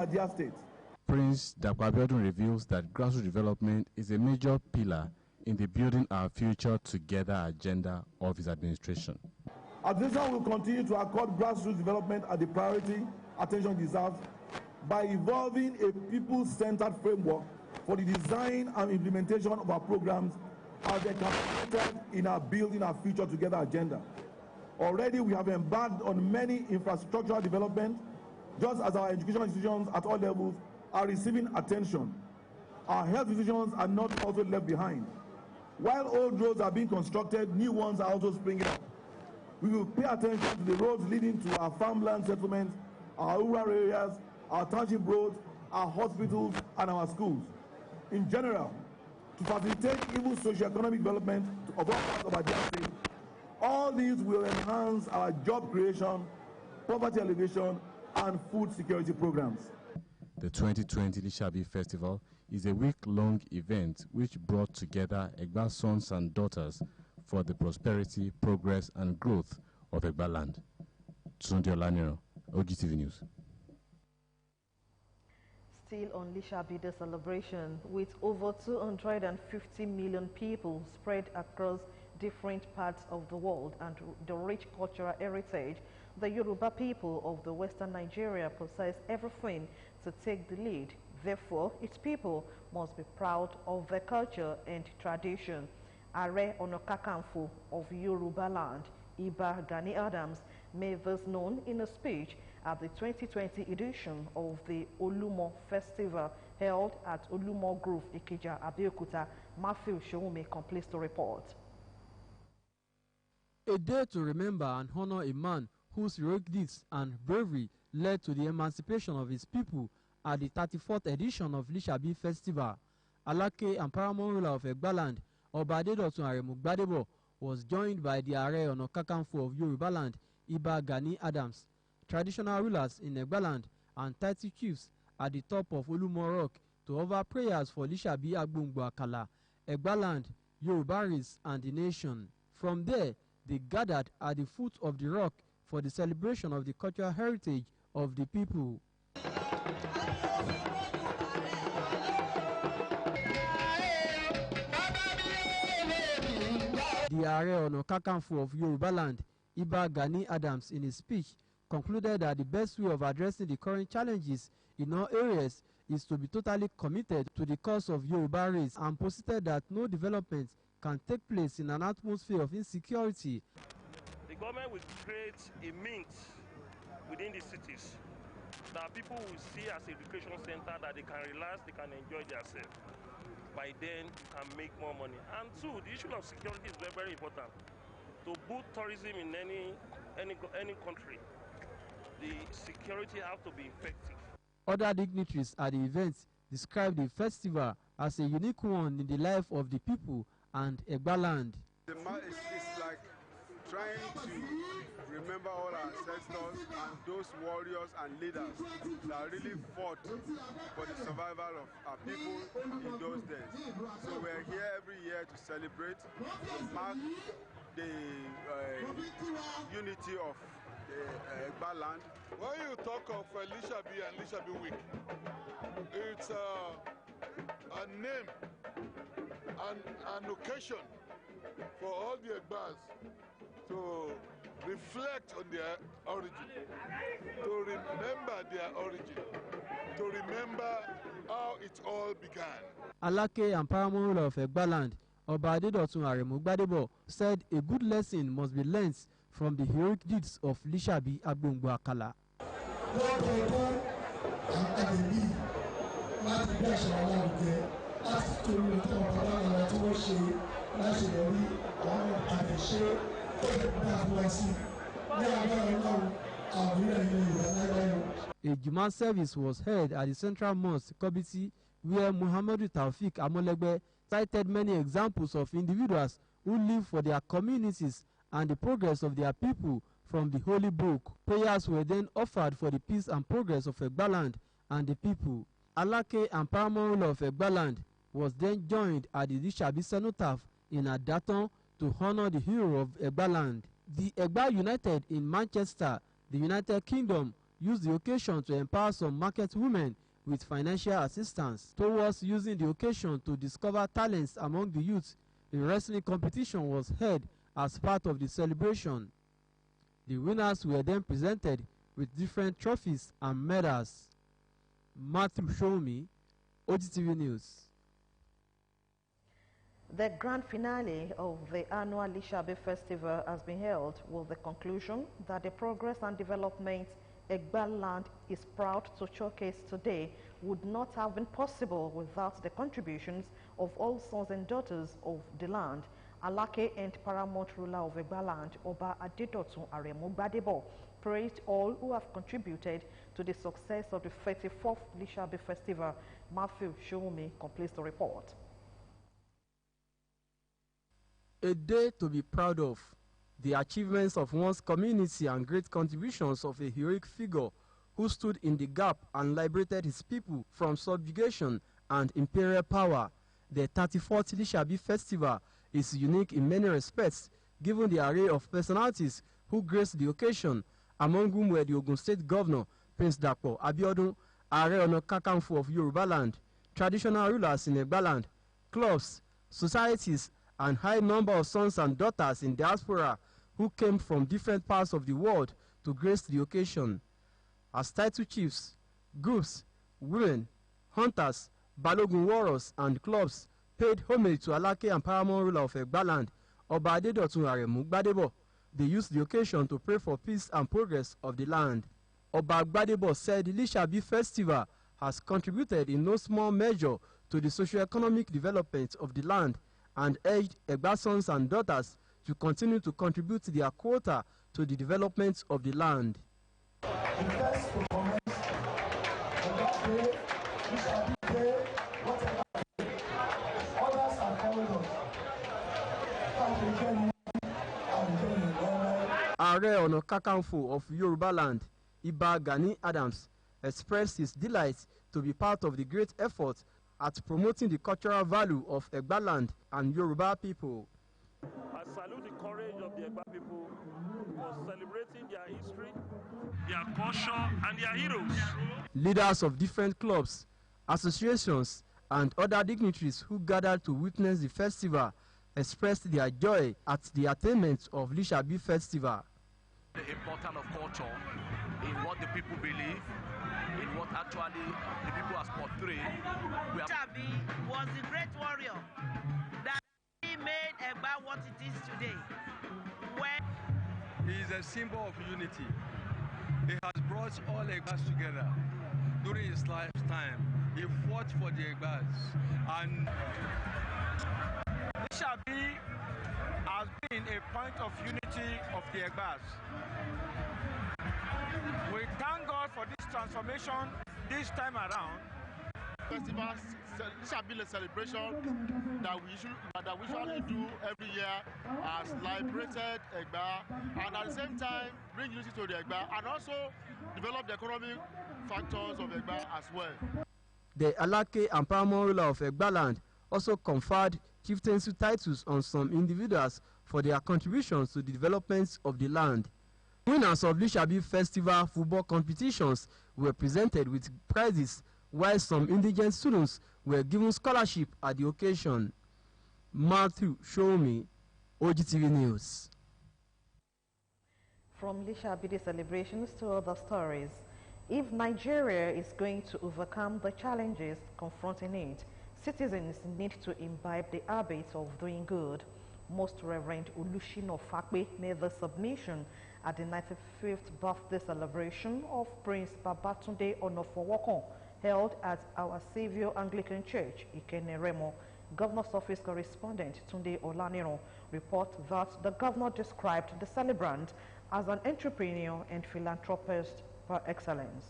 Their state. Prince Dakwabiodun reveals that grassroots development is a major pillar in the Building Our Future Together agenda of his administration. Administration will continue to accord grassroots development as the priority attention deserves by evolving a people-centered framework for the design and implementation of our programs as encapsulated in our Building Our Future Together agenda. Already we have embarked on many infrastructural development, just as our educational institutions at all levels are receiving attention. Our health institutions are not also left behind. While old roads are being constructed, new ones are also springing up. We will pay attention to the roads leading to our farmland settlements, our rural areas, our township roads, our hospitals, and our schools. In general, to facilitate even socio-economic development of all parts of our state, all these will enhance our job creation, poverty alleviation, and food security programs. The 2020 Lishabi Festival is a week-long event which brought together Egba sons and daughters for the prosperity, progress, and growth of Egba land. Tunde Olaniro, Ogtv News. Still on Lishabi Day celebration, with over 250 million people spread across different parts of the world and the rich cultural heritage, the Yoruba people of the Western Nigeria possess everything to take the lead. Therefore, its people must be proud of their culture and tradition. Are Ona Kakanfo of Yoruba land, Iba Gani Adams, made this known in a speech at the 2020 edition of the Olumo Festival held at Olumo Grove, Ikeja, Abeokuta. Matthew Shoume completes the report. A day to remember and honor a man whose heroic deeds and bravery led to the emancipation of his people at the 34th edition of Lishabi Festival. Alake and paramount ruler of Egbaland, Oba Adedotun Aremu Gbadebo, was joined by the Are Ona Kakanfo of Yoruba land, Iba Gani Adams, traditional rulers in Egbaland, and 30 chiefs at the top of Olumo Rock to offer prayers for Lishabi Agbongbo Akala, Egbaland, Yorubaris, and the nation. From there, they gathered at the foot of the rock for the celebration of the cultural heritage of the people. The Are Ona Kakanfo of Yoruba land, Iba Gani Adams, in his speech, concluded that the best way of addressing the current challenges in all areas is to be totally committed to the cause of Yoruba race, and posited that no development can take place in an atmosphere of insecurity. The government will create a mint within the cities that people will see as a recreation center, that they can relax, they can enjoy themselves. By then, you can make more money. And two, the issue of security is very, very important. To boost tourism in any country, the security has to be effective. Other dignitaries at the event described the festival as a unique one in the life of the people and Egbaland. It's like trying to remember all our ancestors and those warriors and leaders that really fought for the survival of our people in those days. So we're here every year to celebrate, to mark the unity of Egbaland. When you talk of Lishabi and Lishabi Week, it's a name and an occasion for all the Egbas to reflect on their origin, to remember their origin, to remember how it all began. Alake and paramount ruler of Egbaland, Oba Adedotun Aremu Gbadebo, said a good lesson must be learnt from the heroic deeds of Lishabi Agbongbo Akala. A Juma service was held at the Central Mosque, Kobiti, where Muhammadu Taufik Amolegbe cited many examples of individuals who live for their communities and the progress of their people from the Holy Book. Prayers were then offered for the peace and progress of Egbaland and the people. Alake and paramount ruler of Egbaland was then joined at the Lishabi cenotaph in Adaton to honor the hero of Egbaland. The Egba United in Manchester, the United Kingdom, used the occasion to empower some market women with financial assistance. Towards using the occasion to discover talents among the youth, a wrestling competition was held as part of the celebration. The winners were then presented with different trophies and medals. Matthew Shomi, Ogtv News. The grand finale of the annual Lishabi Festival has been held with the conclusion that the progress and development Egba land is proud to showcase today would not have been possible without the contributions of all sons and daughters of the land. Alake and paramount ruler of Egba land, Oba Adedotun Aremu Gbadebo, praised all who have contributed to the success of the 34th Lishabi Festival. Matthew Shomi completes the report. A day to be proud of. The achievements of one's community and great contributions of a heroic figure who stood in the gap and liberated his people from subjugation and imperial power. The 34th Lishabi Festival is unique in many respects, given the array of personalities who graced the occasion, among whom were the Ogun State Governor, Prince Dapo Abiodun, Ààrẹ Ọ̀nà Kakanfò of Yoruba land, traditional rulers in Egba land, clubs, societies, and high number of sons and daughters in diaspora who came from different parts of the world to grace the occasion. As title chiefs, groups, women, hunters, Balogun warriors, and clubs paid homage to Alake and paramount ruler of Egba land, Oba Adedotun Aremu Gbadebo. They used the occasion to pray for peace and progress of the land. Oba Gbadebo said the Lishabi Festival has contributed in no small measure to the socio-economic development of the land and urged Egba sons and daughters to continue to contribute their quota to the development of the land. Ààrẹ Ọ̀nà Kakanfò of Yoruba land, Iba Gani Adams, expressed his delight to be part of the great effort at promoting the cultural value of Egba land and Yoruba people. I salute the courage of the Egba people for celebrating their history, their culture, and their heroes. Leaders of different clubs, associations, and other dignitaries who gathered to witness the festival expressed their joy at the attainment of Lishabi Festival. The importance of culture in what the people believe, in what actually the people has portrayed. Lishabi was the great warrior that made Egba what it is today. He is a symbol of unity. He has brought all Egbas together. During his lifetime, he fought for the Egbas. And Lishabi has been a point of unity of the Egbas. We thank God for this transformation this time around. Festival Lishabi celebration that we usually do every year has liberated Egba and at the same time bring unity to the Egba and also develop the economic factors of Egba as well. The Alake and paramount ruler of Egba land also conferred chieftaincy titles on some individuals for their contributions to the development of the land. Winners of Lishabi Festival football competitions were presented with prizes, while some indigent students were given scholarship at the occasion. Matthew Shomi, Ogtv News. From Lishabi celebrations to other stories. If Nigeria is going to overcome the challenges confronting it, citizens need to imbibe the habit of doing good. Most Reverend Olushino Fakpe made the submission at the 95th birthday celebration of Prince Babatunde Onofowokon, held at Our Saviour Anglican Church, Ikene Remo. Governor's office correspondent Tunde Olaniro reports that the governor described the celebrant as an entrepreneur and philanthropist par excellence.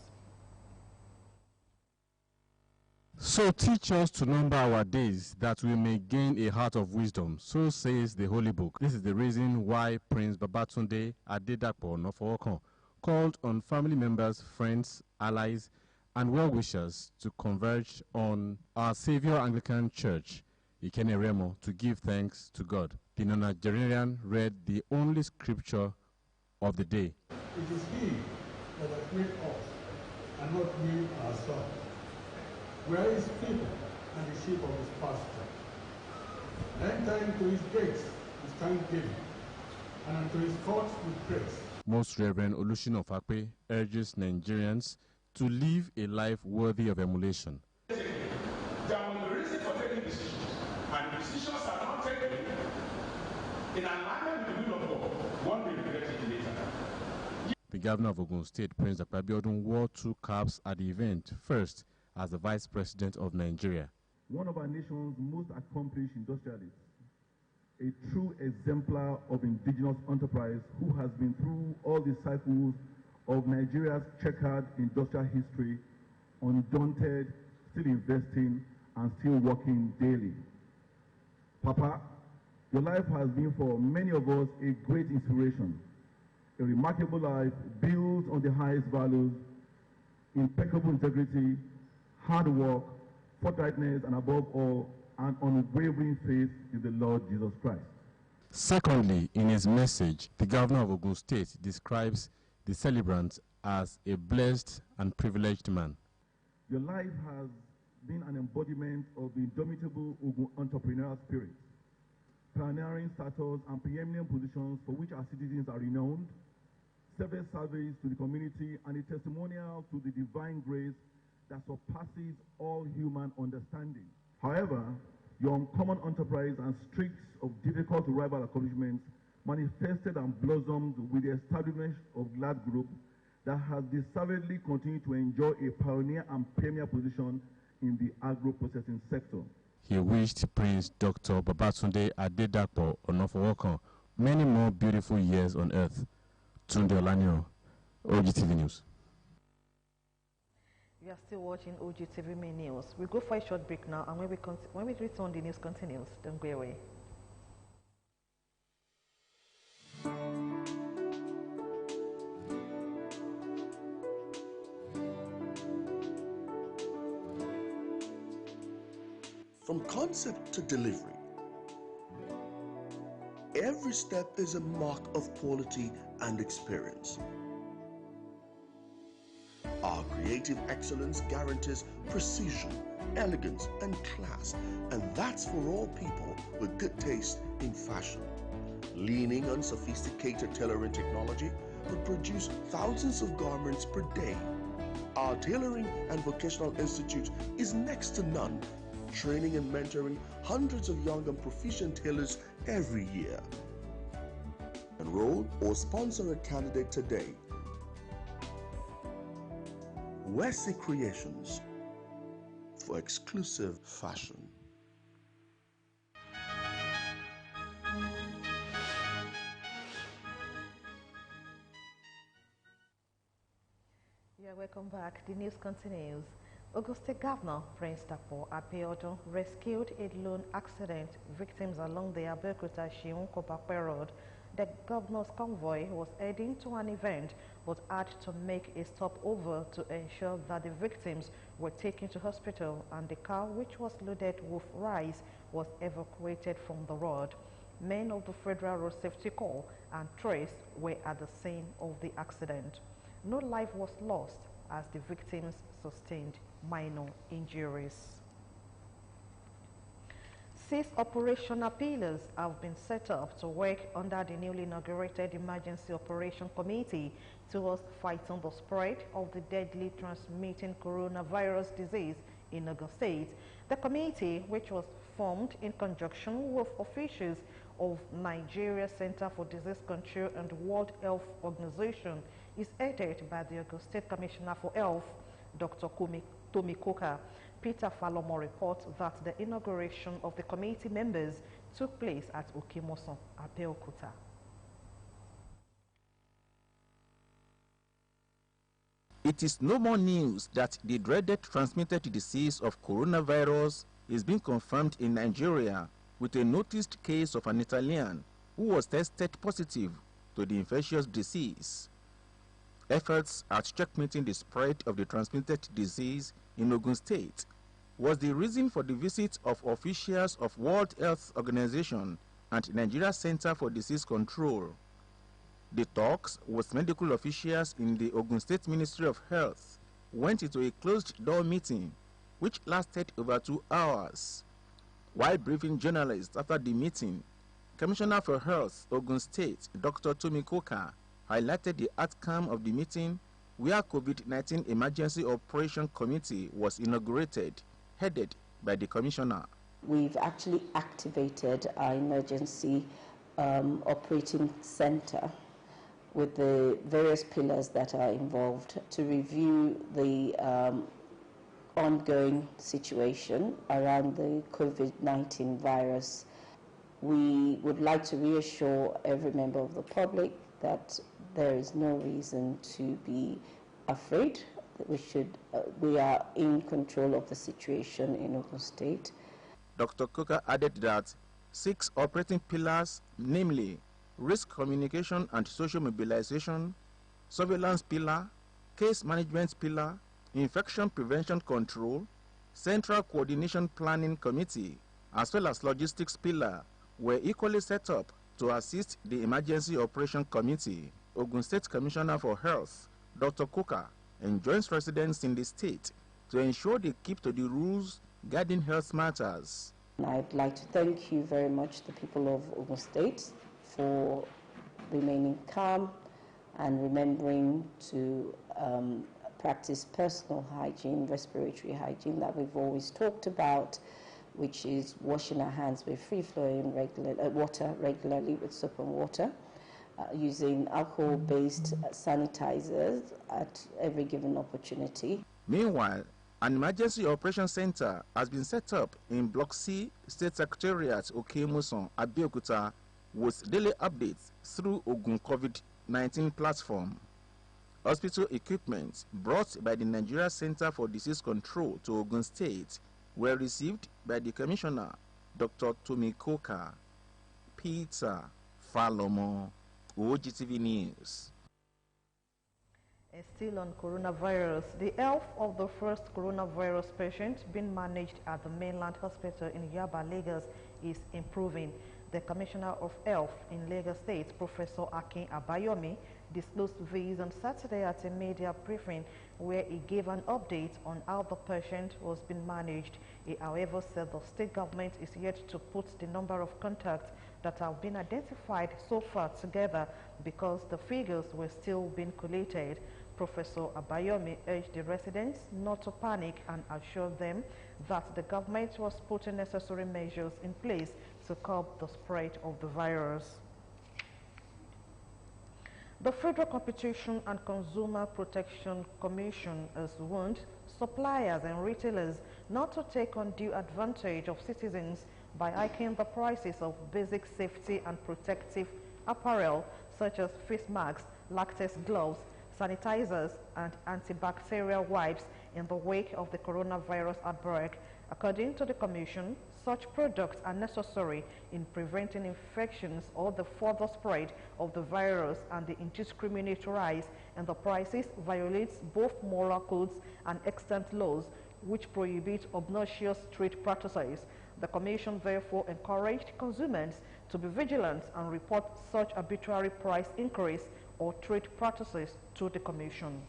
So teach us to number our days, that we may gain a heart of wisdom. So says the Holy Book. This is the reason why Prince Babatunde Adedapo Onofowokon called on family members, friends, allies, and well-wishers to converge on Our Saviour Anglican Church, Ikene Remo, to give thanks to God. The non-Nigerian read the only scripture of the day. It is he that made us, and not we ourselves. We are his people and the sheep of his pasture. Enter into his gates with thanksgiving, and unto his courts with praise. Most Reverend Olushino Fakpe urges Nigerians to live a life worthy of emulation. There will be reason for taking decisions, and the decisions are not taken in alignment with the will of God. One day regret it later. The governor of Ogun State, Prince Dr. Abiodun, wore 2 caps at the event, first as the Vice President of Nigeria. One of our nation's most accomplished industrialists, a true exemplar of indigenous enterprise who has been through all the cycles of Nigeria's checkered industrial history, undaunted, still investing, and still working daily. Papa, your life has been for many of us a great inspiration. A remarkable life built on the highest values, impeccable integrity, hard work, forthrightness, and above all, an unwavering faith in the Lord Jesus Christ. Secondly, in his message, the governor of Ogun State describes the celebrant as a blessed and privileged man. Your life has been an embodiment of the indomitable Ogun entrepreneurial spirit, pioneering status and preeminent positions for which our citizens are renowned, service to the community, and a testimonial to the divine grace that surpasses all human understanding. However, your uncommon enterprise and streaks of difficult to rival accomplishments manifested and blossomed with the establishment of Glad Group that has deservedly continued to enjoy a pioneer and premier position in the agro-processing sector. He wished Prince Dr. Babatunde Adedapo Onofowokan many more beautiful years on earth. Tunde Olanio, Ogtv News. You are still watching Ogtv Main News. We'll go for a short break now, and when we return, the news continues. Don't go away. From concept to delivery, every step is a mark of quality and experience. Our creative excellence guarantees precision, elegance, and class, and that's for all people with good taste in fashion. Leaning on sophisticated tailoring technology, we produce thousands of garments per day. Our Tailoring and Vocational Institute is next to none, training and mentoring hundreds of young and proficient tailors every year. Enroll or sponsor a candidate today. Wesley Creations for exclusive fashion. Yeah, welcome back. The news continues. Ogun State Governor Prince Dr. Abiodun rescued a lone accident victims along the Abeokuta-Shiun-Kopakwe Road. The governor's convoy was heading to an event but had to make a stopover to ensure that the victims were taken to hospital, and the car, which was loaded with rice, was evacuated from the road. Men of the Federal Road Safety Corps and Trace were at the scene of the accident. No life was lost as the victims sustained minor injuries. 6 operational pillars have been set up to work under the newly inaugurated Emergency Operation Committee towards fighting the spread of the deadly transmitting coronavirus disease in Ogun State. The committee, which was formed in conjunction with officials of Nigeria Center for Disease Control and World Health Organization, is headed by the Ogun State Commissioner for Health, Dr. Tomikoka. Peter Falomo reports that the inauguration of the committee members took place at Okimoson, Abeokuta. It is no more news that the dreaded transmitted disease of coronavirus is being confirmed in Nigeria with a noticed case of an Italian who was tested positive to the infectious disease. Efforts at checkmating the spread of the transmitted disease in Ogun State was the reason for the visit of officials of World Health Organization and Nigeria Center for Disease Control. The talks with medical officials in the Ogun State Ministry of Health went into a closed-door meeting which lasted over 2 hours. While briefing journalists after the meeting, Commissioner for Health, Ogun State, Dr. Tomi Koka, highlighted the outcome of the meeting where COVID-19 Emergency Operation Committee was inaugurated, headed by the Commissioner. We've actually activated our emergency operating center with the various pillars that are involved to review the ongoing situation around the COVID-19 virus. We would like to reassure every member of the public that there is no reason to be afraid. We are in control of the situation in Ogun State. Dr. Koka added that 6 operating pillars, namely risk communication and social mobilization, surveillance pillar, case management pillar, infection prevention control, central coordination planning committee, as well as logistics pillar, were equally set up to assist the emergency operation committee. Ogun State Commissioner for Health, Dr. Koka, enjoins residents in the state to ensure they keep to the rules guiding health matters. I'd like to thank you very much, the people of Ogun State, for remaining calm and remembering to practice personal hygiene, respiratory hygiene that we've always talked about, which is washing our hands with free-flowing water regularly with soap and water, using alcohol-based sanitizers at every given opportunity. Meanwhile, an emergency operations center has been set up in Block C, State Secretariat, Okemuson, Abeokuta, with daily updates through Ogun COVID-19 platform. Hospital equipment brought by the Nigeria Center for Disease Control to Ogun State were received by the Commissioner, Dr. Tomi Koka. Peter Falomo, Ogtv News. Still on coronavirus, the health of the first coronavirus patient being managed at the mainland hospital in Yaba, Lagos is improving. The Commissioner of Health in Lagos State, Professor Akin Abayomi, disclosed this on Saturday at a media briefing where he gave an update on how the patient was being managed. He, however, said the state government is yet to put the number of contacts that have been identified so far together because the figures were still being collated. Professor Abayomi urged the residents not to panic and assured them that the government was putting necessary measures in place to curb the spread of the virus. The Federal Competition and Consumer Protection Commission has warned suppliers and retailers not to take undue advantage of citizens by hiking the prices of basic safety and protective apparel such as face masks, latex gloves, sanitizers, and antibacterial wipes in the wake of the coronavirus outbreak. According to the Commission, such products are necessary in preventing infections or the further spread of the virus, and the indiscriminate rise in the prices violates both moral codes and extant laws which prohibit obnoxious trade practices. The Commission therefore encouraged consumers to be vigilant and report such arbitrary price increase or trade practices to the Commission.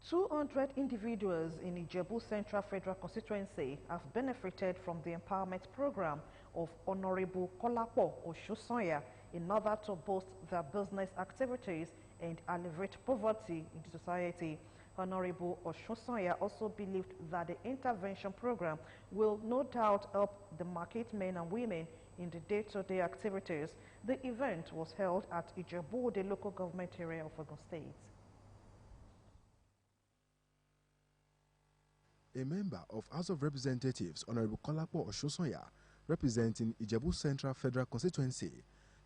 "200 individuals in Ijebu Central Federal Constituency have benefited from the empowerment program of Honorable Kolapo Oshosonya in order to boost their business activities and alleviate poverty in society. Honorable Oshosonya also believed that the intervention program will no doubt help the market men and women in the day-to-day activities. The event was held at Ijebu, the local government area of Ogun State. A member of House of Representatives, Honorable Kolapo Oshosonya, representing Ijebu Central Federal Constituency,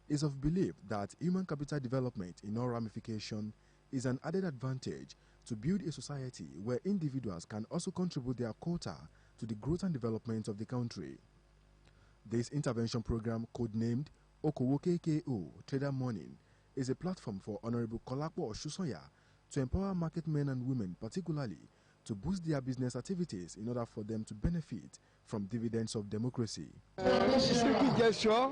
is of belief that human capital development in all ramifications is an added advantage to build a society where individuals can also contribute their quota to the growth and development of the country. This intervention program, codenamed Okowo KKO Trader Morning, is a platform for Honorable Kolapo Oshosonya to empower market men and women, particularly to boost their business activities in order for them to benefit from dividends of democracy. It's a good gesture,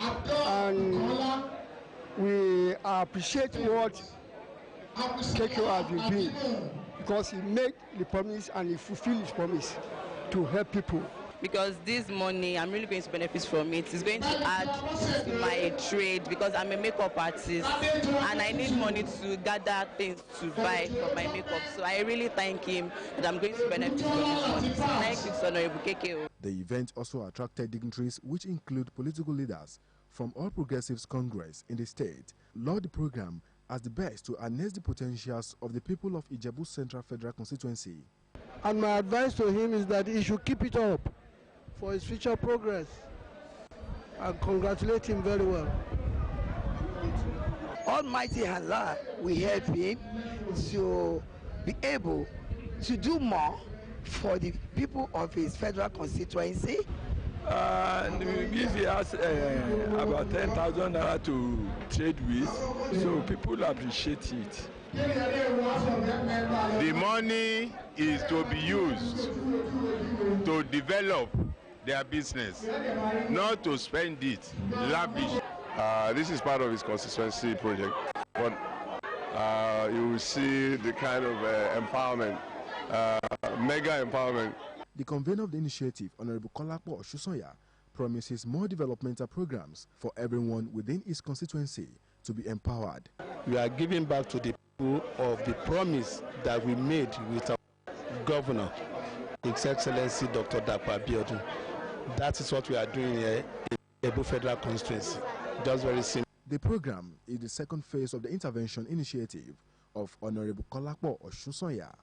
and we appreciate what KK has been doing, because he made the promise and he fulfilled his promise to help people. Because this money, I'm really going to benefit from it. It's going to add to my trade, because I'm a makeup artist and I need money to gather things to buy for my makeup. So I really thank him, and I'm going to benefit from this money. Thank you, Honorable KK. The event also attracted dignitaries, which include political leaders from All Progressives Congress in the state, lauded the program as the best to harness the potentials of the people of Ijebu Central Federal Constituency. And my advice to him is that he should keep it up for his future progress. I congratulate him very well. Almighty Allah will help him to be able to do more for the people of his federal constituency. If he has about 10,000 naira to trade with, so people appreciate it. The money is to be used to develop their business, not to spend it lavish. This is part of his constituency project, but you will see the kind of empowerment, mega empowerment. The convener of the initiative, Honorable Kolapo Oshusonya, promises more developmental programs for everyone within his constituency to be empowered. We are giving back to the people of the promise that we made with our governor, His Excellency Dr. Dapo Abiodun. That is what we are doing here in Ijebu Federal Constituency. Just very simple. The program is the second phase of the intervention initiative of Honorable Kolapo Oshusonya.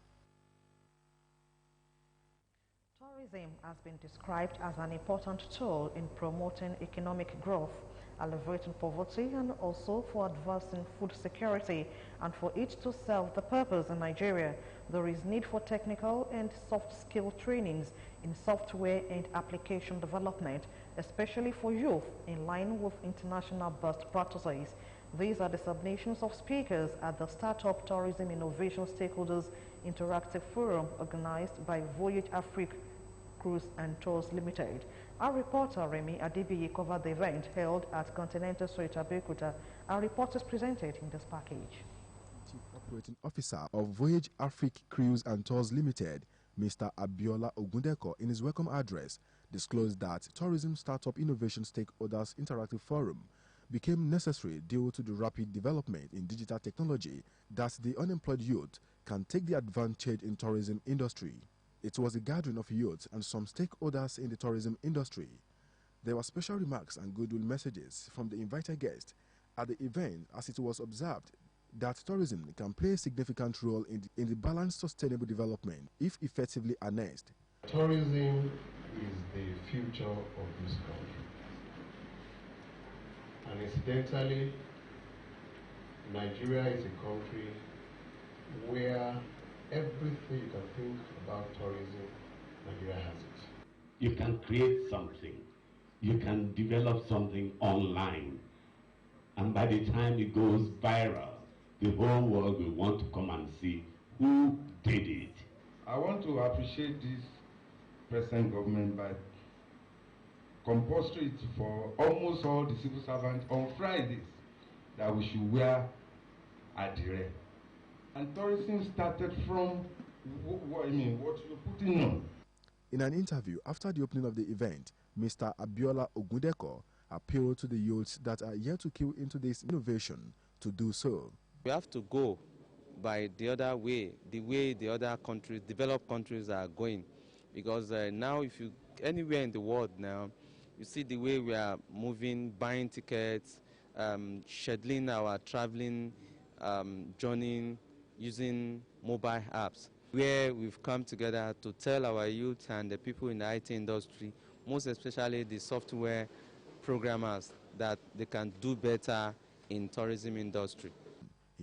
Tourism has been described as an important tool in promoting economic growth, alleviating poverty, and also for advancing food security. And for it to serve the purpose in Nigeria, there is need for technical and soft skill trainings in software and application development, especially for youth, in line with international best practices. These are the submissions of speakers at the Startup Tourism Innovation Stakeholders Interactive Forum organized by Voyage Afrique Cruise and Tours Limited. Our reporter Remy Adibiyi covered the event held at Continental Suite Abeokuta. Our report is presented in this package. Chief Operating Officer of Voyage Afrique Cruise and Tours Limited, Mr. Abiola Ogundeko, in his welcome address, disclosed that Tourism Startup Innovation Stakeholders Interactive Forum became necessary due to the rapid development in digital technology that the unemployed youth can take the advantage in tourism industry. It was a gathering of youth and some stakeholders in the tourism industry. There were special remarks and goodwill messages from the invited guests at the event, as it was observed that tourism can play a significant role in the balanced sustainable development if effectively harnessed. Tourism is the future of this country. And incidentally, Nigeria is a country where everything you can think about tourism, Nigeria has it. You can create something. You can develop something online. And by the time it goes viral, the whole world will want to come and see who did it. I want to appreciate this present government by compulsory for almost all the civil servants on Fridays that we should wear adire. And tourism started from what you're putting on. In an interview after the opening of the event, Mr. Abiola Ogundeko appealed to the youths that are yet to queue into this innovation to do so. We have to go by the other way, the way the other countries, developed countries are going. Because now if you, anywhere in the world now, you see the way we are moving, buying tickets, scheduling our traveling, journeying, using mobile apps, where we've come together to tell our youth and the people in the IT industry, most especially the software programmers, that they can do better in tourism industry.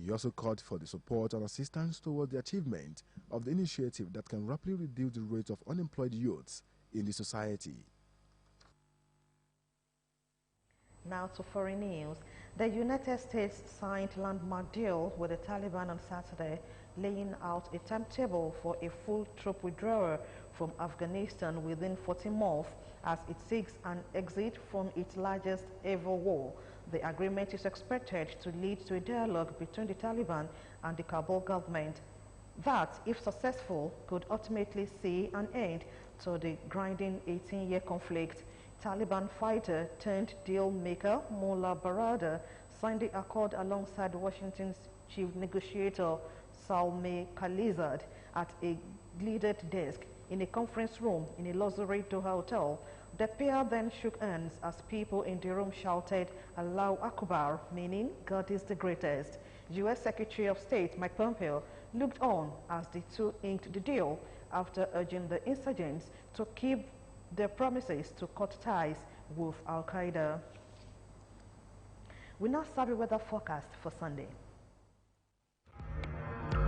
He also called for the support and assistance toward the achievement of the initiative that can rapidly reduce the rate of unemployed youths in the society. Now to foreign news. The United States signed landmark deal with the Taliban on Saturday, laying out a timetable for a full troop withdrawal from Afghanistan within 40 months as it seeks an exit from its largest ever war. The agreement is expected to lead to a dialogue between the Taliban and the Kabul government that, if successful, could ultimately see an end to the grinding 18-year conflict. Taliban fighter turned deal maker Mullah Baradar signed the accord alongside Washington's chief negotiator Salme Khalilzad at a gilded desk in a conference room in a luxury Doha hotel. The pair then shook hands as people in the room shouted Allahu Akbar, meaning God is the greatest. U.S. Secretary of State Mike Pompeo looked on as the two inked the deal after urging the insurgents to keep their promises to cut ties with Al-Qaeda. We now serve a weather forecast for Sunday.